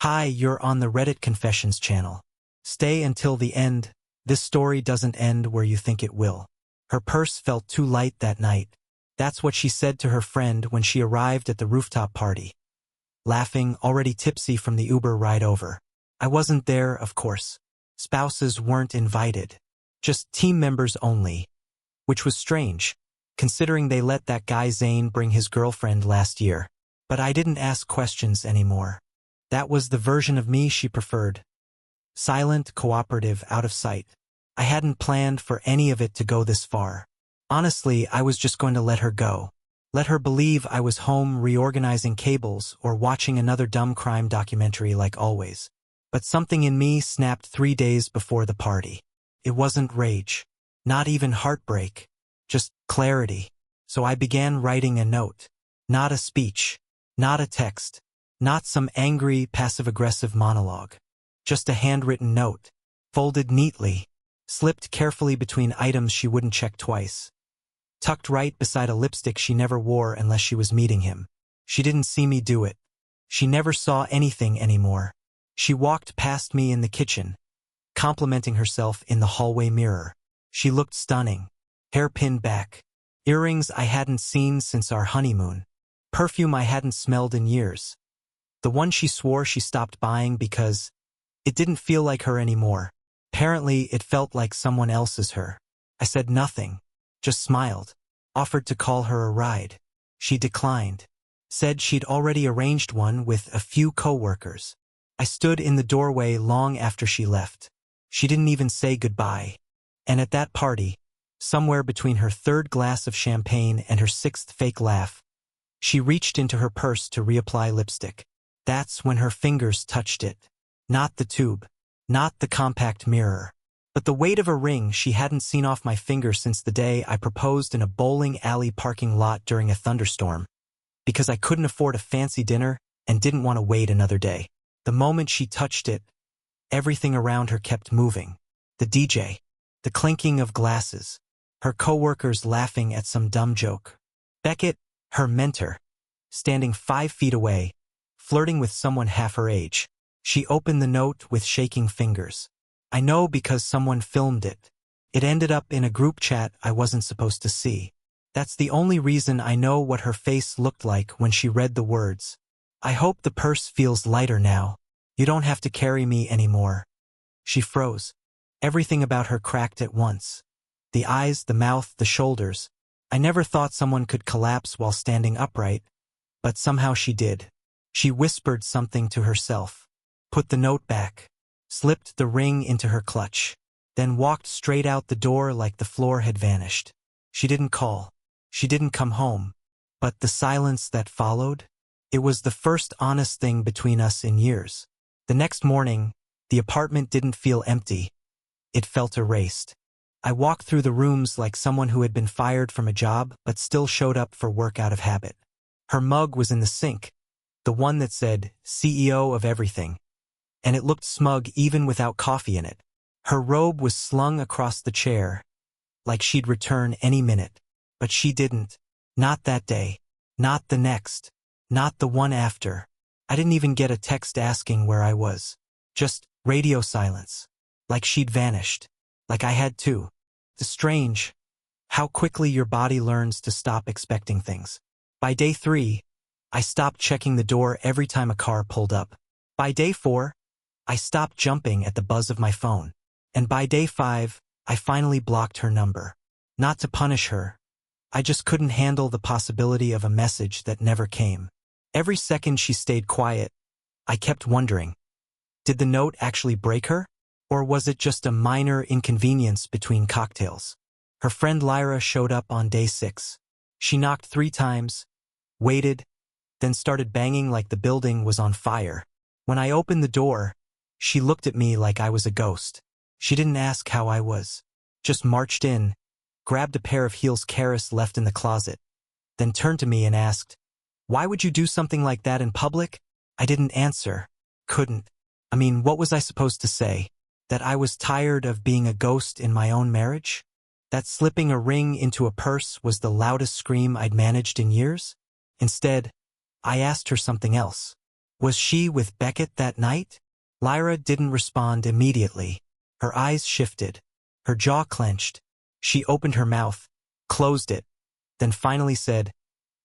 Hi, you're on the Reddit Confessions channel. Stay until the end. This story doesn't end where you think it will. Her purse felt too light that night. That's what she said to her friend when she arrived at the rooftop party. Laughing, already tipsy from the Uber ride over. I wasn't there, of course. Spouses weren't invited. Just team members only. Which was strange, considering they let that guy Zane bring his girlfriend last year. But I didn't ask questions anymore. That was the version of me she preferred. Silent, cooperative, out of sight. I hadn't planned for any of it to go this far. Honestly, I was just going to let her go. Let her believe I was home reorganizing cables or watching another dumb crime documentary like always. But something in me snapped 3 days before the party. It wasn't rage. Not even heartbreak. Just clarity. So I began writing a note. Not a speech. Not a text. Not some angry, passive-aggressive monologue. Just a handwritten note. Folded neatly. Slipped carefully between items she wouldn't check twice. Tucked right beside a lipstick she never wore unless she was meeting him. She didn't see me do it. She never saw anything anymore. She walked past me in the kitchen, complimenting herself in the hallway mirror. She looked stunning. Hair pinned back. Earrings I hadn't seen since our honeymoon. Perfume I hadn't smelled in years. The one she swore she stopped buying because it didn't feel like her anymore. Apparently, it felt like someone else's her. I said nothing. Just smiled. Offered to call her a ride. She declined. Said she'd already arranged one with a few co-workers. I stood in the doorway long after she left. She didn't even say goodbye. And at that party, somewhere between her third glass of champagne and her sixth fake laugh, she reached into her purse to reapply lipstick. That's when her fingers touched it. Not the tube. Not the compact mirror. But the weight of a ring she hadn't seen off my finger since the day I proposed in a bowling alley parking lot during a thunderstorm. Because I couldn't afford a fancy dinner and didn't want to wait another day. The moment she touched it, everything around her kept moving. The DJ. The clinking of glasses. Her coworkers laughing at some dumb joke. Beckett, her mentor, standing 5 feet away, flirting with someone half her age. She opened the note with shaking fingers. I know because someone filmed it. It ended up in a group chat I wasn't supposed to see. That's the only reason I know what her face looked like when she read the words. I hope the purse feels lighter now. You don't have to carry me anymore. She froze. Everything about her cracked at once. The eyes, the mouth, the shoulders. I never thought someone could collapse while standing upright, but somehow she did. She whispered something to herself. Put the note back. Slipped the ring into her clutch. Then walked straight out the door like the floor had vanished. She didn't call. She didn't come home. But the silence that followed? It was the first honest thing between us in years. The next morning, the apartment didn't feel empty. It felt erased. I walked through the rooms like someone who had been fired from a job but still showed up for work out of habit. Her mug was in the sink, the one that said, CEO of everything. And it looked smug even without coffee in it. Her robe was slung across the chair, like she'd return any minute. But she didn't. Not that day. Not the next. Not the one after. I didn't even get a text asking where I was. Just radio silence. Like she'd vanished. Like I had too. It's strange how quickly your body learns to stop expecting things. By day 3, I stopped checking the door every time a car pulled up. By day 4, I stopped jumping at the buzz of my phone. And by day 5, I finally blocked her number. Not to punish her. I just couldn't handle the possibility of a message that never came. Every second she stayed quiet, I kept wondering, did the note actually break her? Or was it just a minor inconvenience between cocktails? Her friend Lyra showed up on day 6. She knocked 3 times, waited, then started banging like the building was on fire. When I opened the door, she looked at me like I was a ghost. She didn't ask how I was. Just marched in, grabbed a pair of heels Karis left in the closet, then turned to me and asked, "Why would you do something like that in public?" I didn't answer. Couldn't. I mean, what was I supposed to say? That I was tired of being a ghost in my own marriage? That slipping a ring into a purse was the loudest scream I'd managed in years? Instead, I asked her something else. Was she with Beckett that night? Lyra didn't respond immediately. Her eyes shifted. Her jaw clenched. She opened her mouth, closed it, then finally said,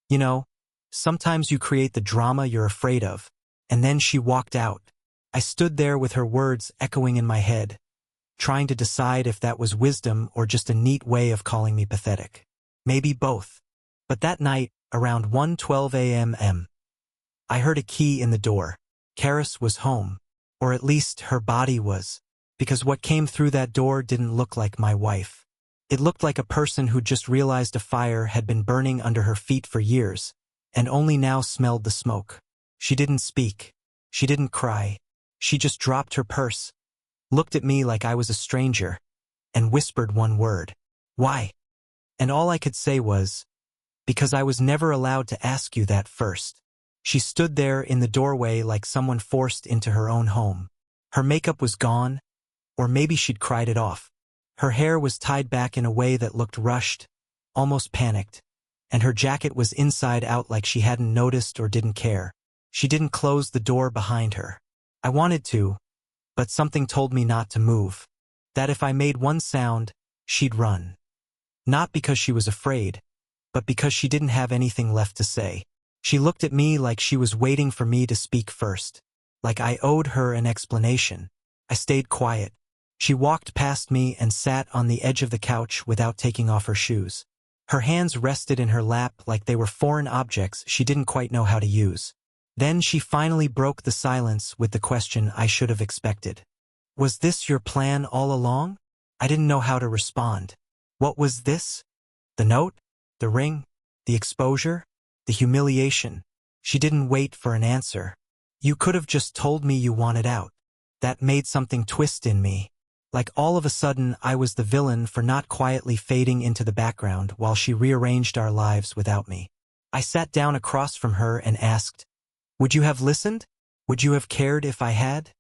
"You know, sometimes you create the drama you're afraid of." And then she walked out. I stood there with her words echoing in my head, trying to decide if that was wisdom or just a neat way of calling me pathetic. Maybe both. But that night, around 1:12 a.m., I heard a key in the door. Karis was home. Or at least her body was. Because what came through that door didn't look like my wife. It looked like a person who just realized a fire had been burning under her feet for years, and only now smelled the smoke. She didn't speak. She didn't cry. She just dropped her purse, looked at me like I was a stranger, and whispered one word. "Why?" And all I could say was, "Because I was never allowed to ask you that first." She stood there in the doorway like someone forced into her own home. Her makeup was gone, or maybe she'd cried it off. Her hair was tied back in a way that looked rushed, almost panicked, and her jacket was inside out like she hadn't noticed or didn't care. She didn't close the door behind her. I wanted to, but something told me not to move. That if I made one sound, she'd run. Not because she was afraid, but because she didn't have anything left to say. She looked at me like she was waiting for me to speak first, like I owed her an explanation. I stayed quiet. She walked past me and sat on the edge of the couch without taking off her shoes. Her hands rested in her lap like they were foreign objects she didn't quite know how to use. Then she finally broke the silence with the question I should have expected. "Was this your plan all along?" I didn't know how to respond. What was this? The note? The ring? The exposure? The humiliation? She didn't wait for an answer. "You could have just told me you wanted out." That made something twist in me. Like all of a sudden I was the villain for not quietly fading into the background while she rearranged our lives without me. I sat down across from her and asked, "Would you have listened? Would you have cared if I had?"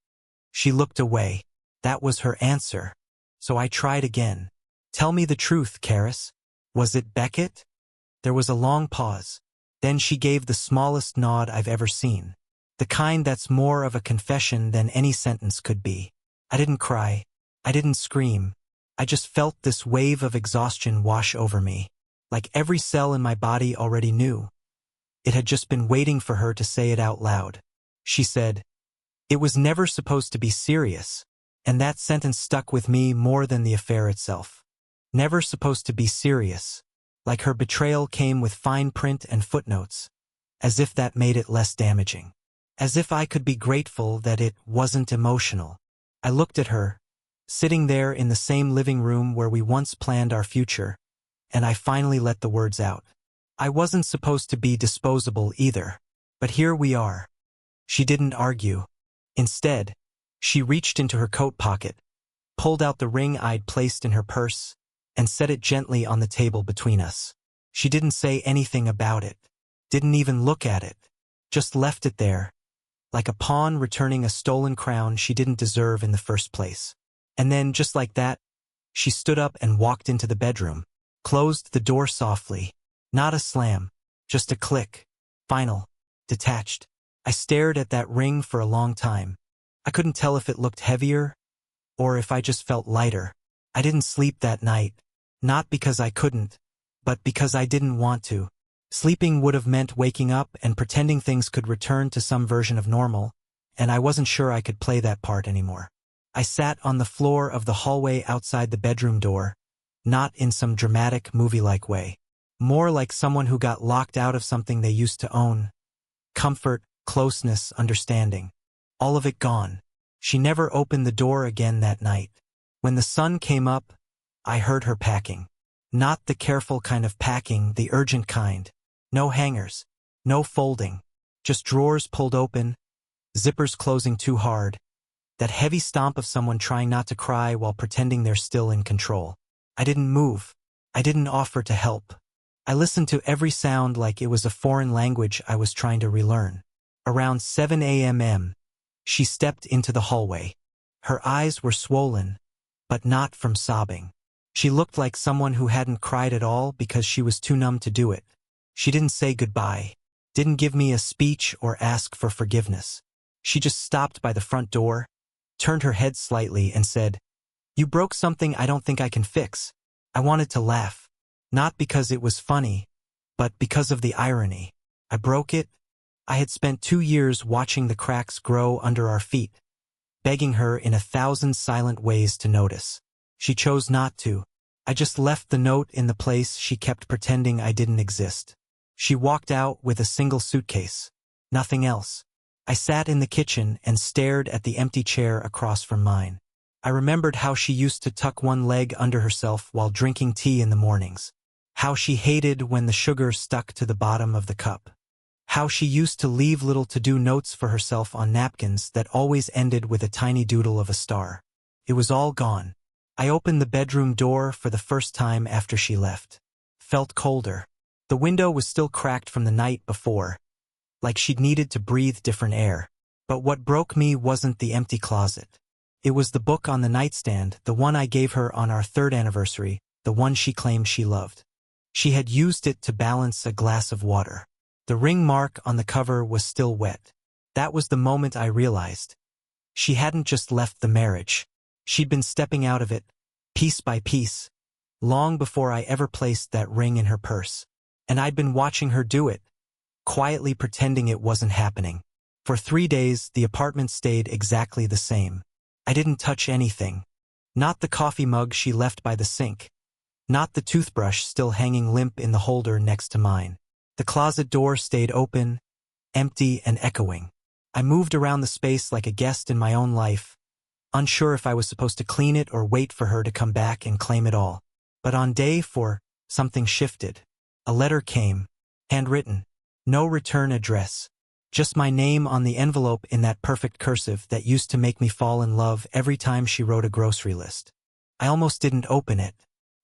She looked away. That was her answer. So I tried again. "Tell me the truth, Karis. Was it Beckett?" There was a long pause. Then she gave the smallest nod I've ever seen. The kind that's more of a confession than any sentence could be. I didn't cry. I didn't scream. I just felt this wave of exhaustion wash over me. Like every cell in my body already knew. It had just been waiting for her to say it out loud. She said, "It was never supposed to be serious." And that sentence stuck with me more than the affair itself. Never supposed to be serious. Like her betrayal came with fine print and footnotes. As if that made it less damaging. As if I could be grateful that it wasn't emotional. I looked at her, sitting there in the same living room where we once planned our future, and I finally let the words out. I wasn't supposed to be disposable either, but here we are. She didn't argue. Instead, she reached into her coat pocket, pulled out the ring I'd placed in her purse, and set it gently on the table between us. She didn't say anything about it, didn't even look at it, just left it there, like a pawn returning a stolen crown she didn't deserve in the first place. And then, just like that, she stood up and walked into the bedroom, closed the door softly. Not a slam, just a click. Final, detached. I stared at that ring for a long time. I couldn't tell if it looked heavier, or if I just felt lighter. I didn't sleep that night. Not because I couldn't, but because I didn't want to. Sleeping would have meant waking up and pretending things could return to some version of normal, and I wasn't sure I could play that part anymore. I sat on the floor of the hallway outside the bedroom door, not in some dramatic movie-like way. More like someone who got locked out of something they used to own. Comfort, closeness, understanding. All of it gone. She never opened the door again that night. When the sun came up, I heard her packing. Not the careful kind of packing, the urgent kind. No hangers. No folding. Just drawers pulled open, zippers closing too hard. That heavy stomp of someone trying not to cry while pretending they're still in control. I didn't move. I didn't offer to help. I listened to every sound like it was a foreign language I was trying to relearn. Around 7 a.m., she stepped into the hallway. Her eyes were swollen, but not from sobbing. She looked like someone who hadn't cried at all because she was too numb to do it. She didn't say goodbye. Didn't give me a speech or ask for forgiveness. She just stopped by the front door, turned her head slightly and said, "You broke something I don't think I can fix." I wanted to laugh. Not because it was funny, but because of the irony. I broke it. I had spent 2 years watching the cracks grow under our feet, begging her in 1,000 silent ways to notice. She chose not to. I just left the note in the place she kept pretending I didn't exist. She walked out with a single suitcase. Nothing else. I sat in the kitchen and stared at the empty chair across from mine. I remembered how she used to tuck one leg under herself while drinking tea in the mornings. How she hated when the sugar stuck to the bottom of the cup. How she used to leave little to-do notes for herself on napkins that always ended with a tiny doodle of a star. It was all gone. I opened the bedroom door for the first time after she left. Felt colder. The window was still cracked from the night before, like she'd needed to breathe different air. But what broke me wasn't the empty closet. It was the book on the nightstand, the one I gave her on our 3rd anniversary, the one she claimed she loved. She had used it to balance a glass of water. The ring mark on the cover was still wet. That was the moment I realized. She hadn't just left the marriage. She'd been stepping out of it, piece by piece, long before I ever placed that ring in her purse. And I'd been watching her do it, quietly pretending it wasn't happening. For 3 days, the apartment stayed exactly the same. I didn't touch anything. Not the coffee mug she left by the sink. Not the toothbrush still hanging limp in the holder next to mine. The closet door stayed open, empty and echoing. I moved around the space like a guest in my own life, unsure if I was supposed to clean it or wait for her to come back and claim it all. But on day 4, something shifted. A letter came, handwritten. No return address. Just my name on the envelope in that perfect cursive that used to make me fall in love every time she wrote a grocery list. I almost didn't open it.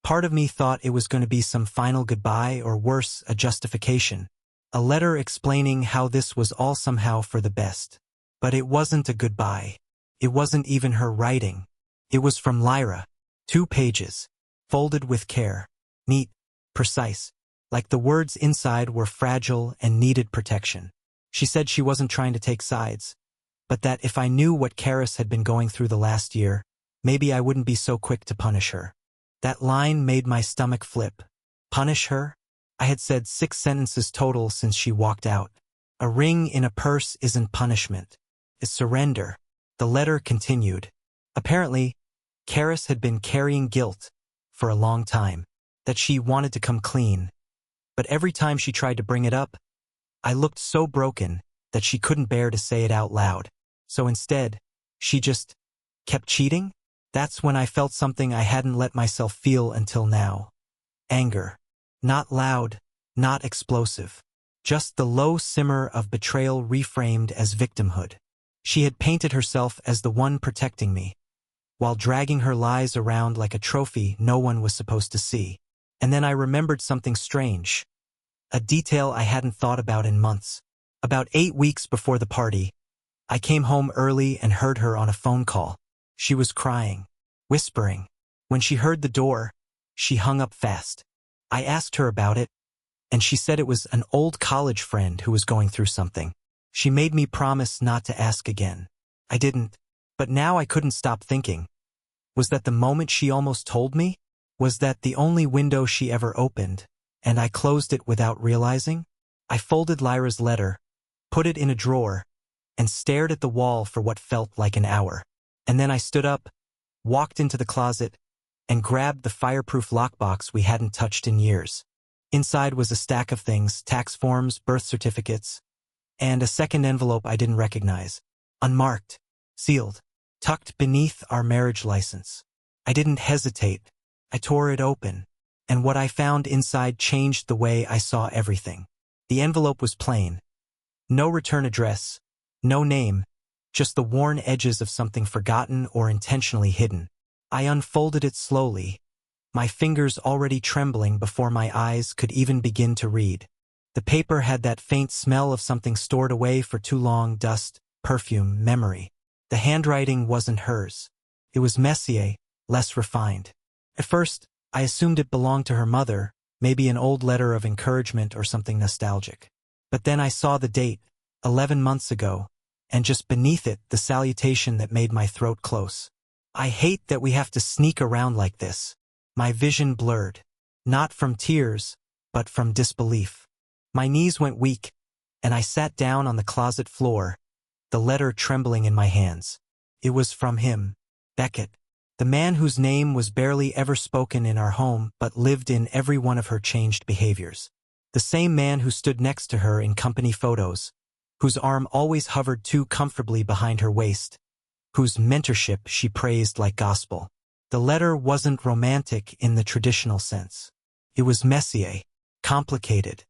Part of me thought it was going to be some final goodbye or worse, a justification. A letter explaining how this was all somehow for the best. But it wasn't a goodbye. It wasn't even her writing. It was from Lyra. 2 pages. Folded with care. Neat. Precise. Like the words inside were fragile and needed protection. She said she wasn't trying to take sides, but that if I knew what Karis had been going through the last year, maybe I wouldn't be so quick to punish her. That line made my stomach flip. Punish her? I had said 6 sentences total since she walked out. A ring in a purse isn't punishment. It's surrender. The letter continued. Apparently, Karis had been carrying guilt for a long time, that she wanted to come clean. But every time she tried to bring it up, I looked so broken that she couldn't bear to say it out loud. So instead, she just kept cheating? That's when I felt something I hadn't let myself feel until now. Anger. Not loud, not explosive. Just the low simmer of betrayal reframed as victimhood. She had painted herself as the one protecting me, while dragging her lies around like a trophy no one was supposed to see. And then I remembered something strange. A detail I hadn't thought about in months. About 8 weeks before the party, I came home early and heard her on a phone call. She was crying, whispering. When she heard the door, she hung up fast. I asked her about it, and she said it was an old college friend who was going through something. She made me promise not to ask again. I didn't, but now I couldn't stop thinking. Was that the moment she almost told me? Was that the only window she ever opened, and I closed it without realizing? I folded Lyra's letter, put it in a drawer, and stared at the wall for what felt like an hour. And then I stood up, walked into the closet, and grabbed the fireproof lockbox we hadn't touched in years. Inside was a stack of things, tax forms, birth certificates, and a second envelope I didn't recognize. Unmarked, sealed, tucked beneath our marriage license. I didn't hesitate. I tore it open, and what I found inside changed the way I saw everything. The envelope was plain. No return address, no name, just the worn edges of something forgotten or intentionally hidden. I unfolded it slowly, my fingers already trembling before my eyes could even begin to read. The paper had that faint smell of something stored away for too long, dust, perfume, memory. The handwriting wasn't hers. It was messier, less refined. At first, I assumed it belonged to her mother, maybe an old letter of encouragement or something nostalgic. But then I saw the date, 11 months ago, and just beneath it the salutation that made my throat close. I hate that we have to sneak around like this. My vision blurred. Not from tears, but from disbelief. My knees went weak, and I sat down on the closet floor, the letter trembling in my hands. It was from him, Beckett, the man whose name was barely ever spoken in our home but lived in every one of her changed behaviors. The same man who stood next to her in company photos, whose arm always hovered too comfortably behind her waist, whose mentorship she praised like gospel. The letter wasn't romantic in the traditional sense. It was messy, complicated.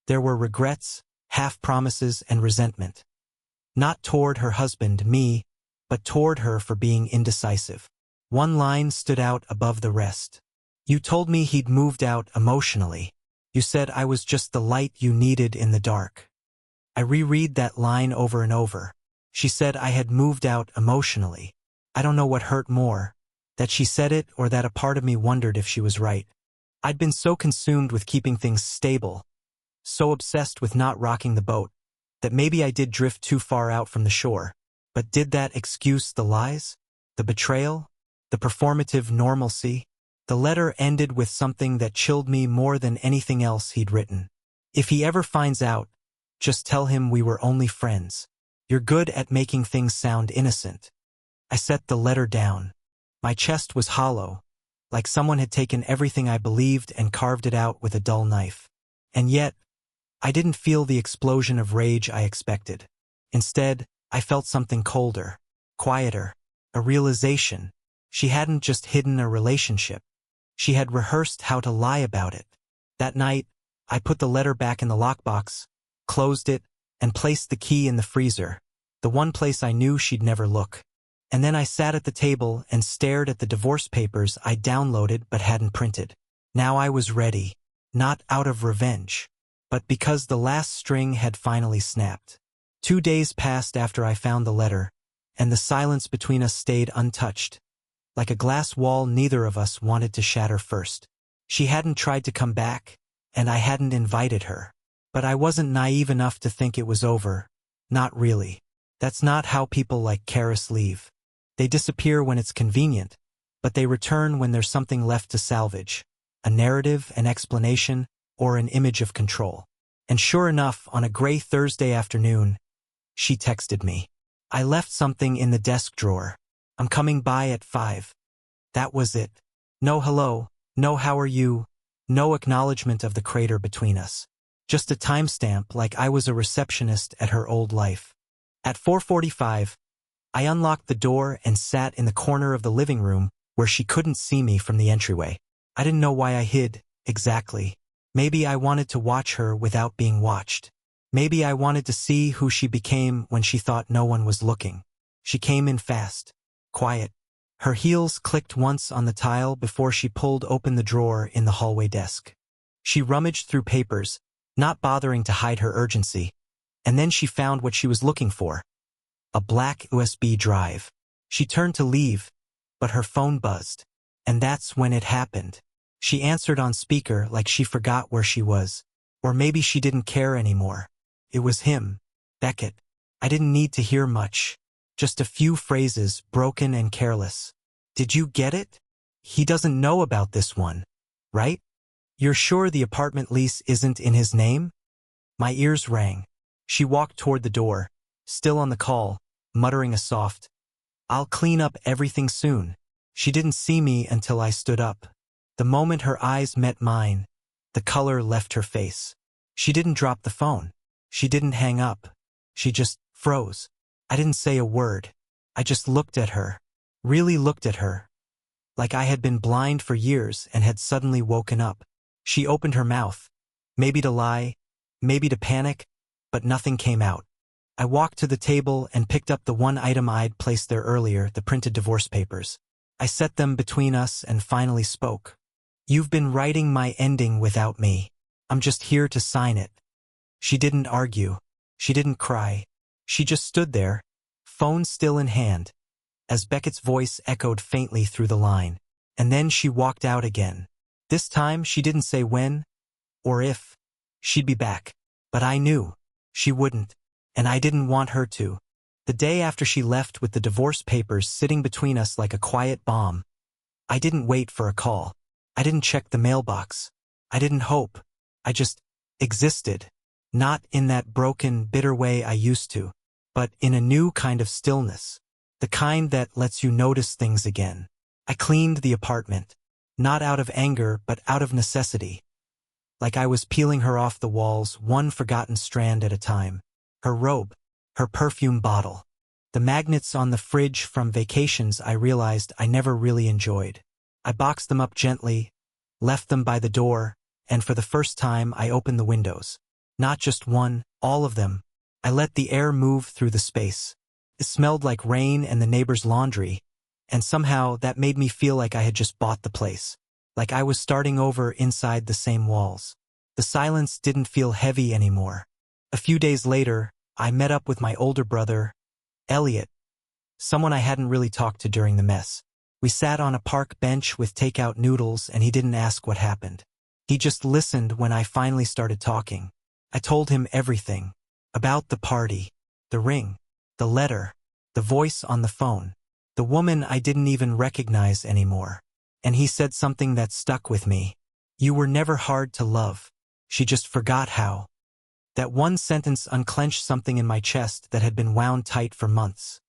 There were regrets, half-promises, and resentment. Not toward her husband, me, but toward her for being indecisive. One line stood out above the rest. You told me he'd moved out emotionally. You said I was just the light you needed in the dark. I reread that line over and over. She said I had moved out emotionally. I don't know what hurt more, that she said it or that a part of me wondered if she was right. I'd been so consumed with keeping things stable, so obsessed with not rocking the boat, that maybe I did drift too far out from the shore. But did that excuse the lies? The betrayal? The performative normalcy? The letter ended with something that chilled me more than anything else he'd written. If he ever finds out, just tell him we were only friends. You're good at making things sound innocent. I set the letter down. My chest was hollow, like someone had taken everything I believed and carved it out with a dull knife. And yet, I didn't feel the explosion of rage I expected. Instead, I felt something colder, quieter, a realization. She hadn't just hidden a relationship. She had rehearsed how to lie about it. That night, I put the letter back in the lockbox, closed it, and placed the key in the freezer, the one place I knew she'd never look. And then I sat at the table and stared at the divorce papers I'd downloaded but hadn't printed. Now I was ready, not out of revenge, but because the last string had finally snapped. 2 days passed after I found the letter, and the silence between us stayed untouched. Like a glass wall neither of us wanted to shatter first. She hadn't tried to come back, and I hadn't invited her. But I wasn't naive enough to think it was over. Not really. That's not how people like Karis leave. They disappear when it's convenient, but they return when there's something left to salvage. A narrative, an explanation, or an image of control. And sure enough, on a gray Thursday afternoon, she texted me. I left something in the desk drawer. I'm coming by at 5. That was it. No hello, no how are you, no acknowledgement of the crater between us. Just a timestamp like I was a receptionist at her old life. At 4:45, I unlocked the door and sat in the corner of the living room where she couldn't see me from the entryway. I didn't know why I hid, exactly. Maybe I wanted to watch her without being watched. Maybe I wanted to see who she became when she thought no one was looking. She came in fast, quiet. Her heels clicked once on the tile before she pulled open the drawer in the hallway desk. She rummaged through papers, not bothering to hide her urgency, and then she found what she was looking for. A black USB drive. She turned to leave, but her phone buzzed. And that's when it happened. She answered on speaker like she forgot where she was. Or maybe she didn't care anymore. It was him, Beckett. I didn't need to hear much. Just a few phrases, broken and careless. Did you get it? He doesn't know about this one, right? You're sure the apartment lease isn't in his name? My ears rang. She walked toward the door, still on the call, muttering a soft, "I'll clean up everything soon." She didn't see me until I stood up. The moment her eyes met mine, the color left her face. She didn't drop the phone. She didn't hang up. She just froze. I didn't say a word. I just looked at her. Really looked at her. Like I had been blind for years and had suddenly woken up. She opened her mouth. Maybe to lie, maybe to panic, but nothing came out. I walked to the table and picked up the one item I'd placed there earlier, the printed divorce papers. I set them between us and finally spoke. "You've been writing my ending without me. I'm just here to sign it." She didn't argue. She didn't cry. She just stood there, phone still in hand, as Beckett's voice echoed faintly through the line. And then she walked out again. This time she didn't say when or if she'd be back. But I knew. She wouldn't, and I didn't want her to. The day after she left with the divorce papers sitting between us like a quiet bomb, I didn't wait for a call. I didn't check the mailbox. I didn't hope. I just existed. Not in that broken, bitter way I used to, but in a new kind of stillness. The kind that lets you notice things again. I cleaned the apartment. Not out of anger, but out of necessity. Like I was peeling her off the walls, one forgotten strand at a time. Her robe. Her perfume bottle. The magnets on the fridge from vacations I realized I never really enjoyed. I boxed them up gently, left them by the door, and for the first time I opened the windows. Not just one, all of them. I let the air move through the space. It smelled like rain and the neighbor's laundry, and somehow that made me feel like I had just bought the place. Like I was starting over inside the same walls. The silence didn't feel heavy anymore. A few days later, I met up with my older brother, Elliot, someone I hadn't really talked to during the mess. We sat on a park bench with takeout noodles and he didn't ask what happened. He just listened when I finally started talking. I told him everything. About the party, the ring, the letter, the voice on the phone, the woman I didn't even recognize anymore. And he said something that stuck with me. You were never hard to love. She just forgot how. That one sentence unclenched something in my chest that had been wound tight for months.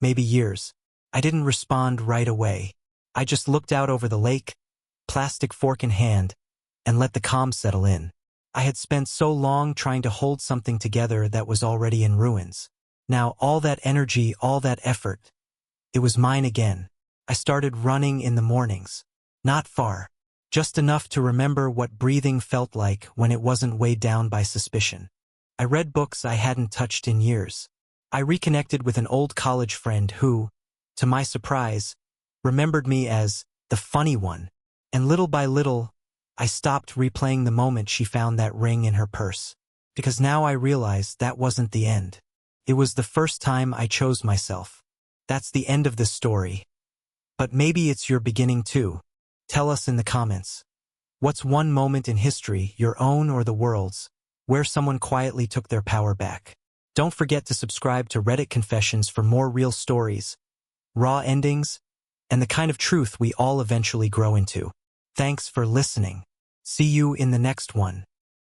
Maybe years. I didn't respond right away. I just looked out over the lake, plastic fork in hand, and let the calm settle in. I had spent so long trying to hold something together that was already in ruins. Now all that energy, all that effort, it was mine again. I started running in the mornings. Not far. Just enough to remember what breathing felt like when it wasn't weighed down by suspicion. I read books I hadn't touched in years. I reconnected with an old college friend who, to my surprise, remembered me as the funny one. And little by little, I stopped replaying the moment she found that ring in her purse. Because now I realized that wasn't the end. It was the first time I chose myself. That's the end of this story. But maybe it's your beginning too. Tell us in the comments. What's one moment in history, your own or the world's, where someone quietly took their power back? Don't forget to subscribe to Reddit Confessions for more real stories, raw endings, and the kind of truth we all eventually grow into. Thanks for listening. See you in the next one.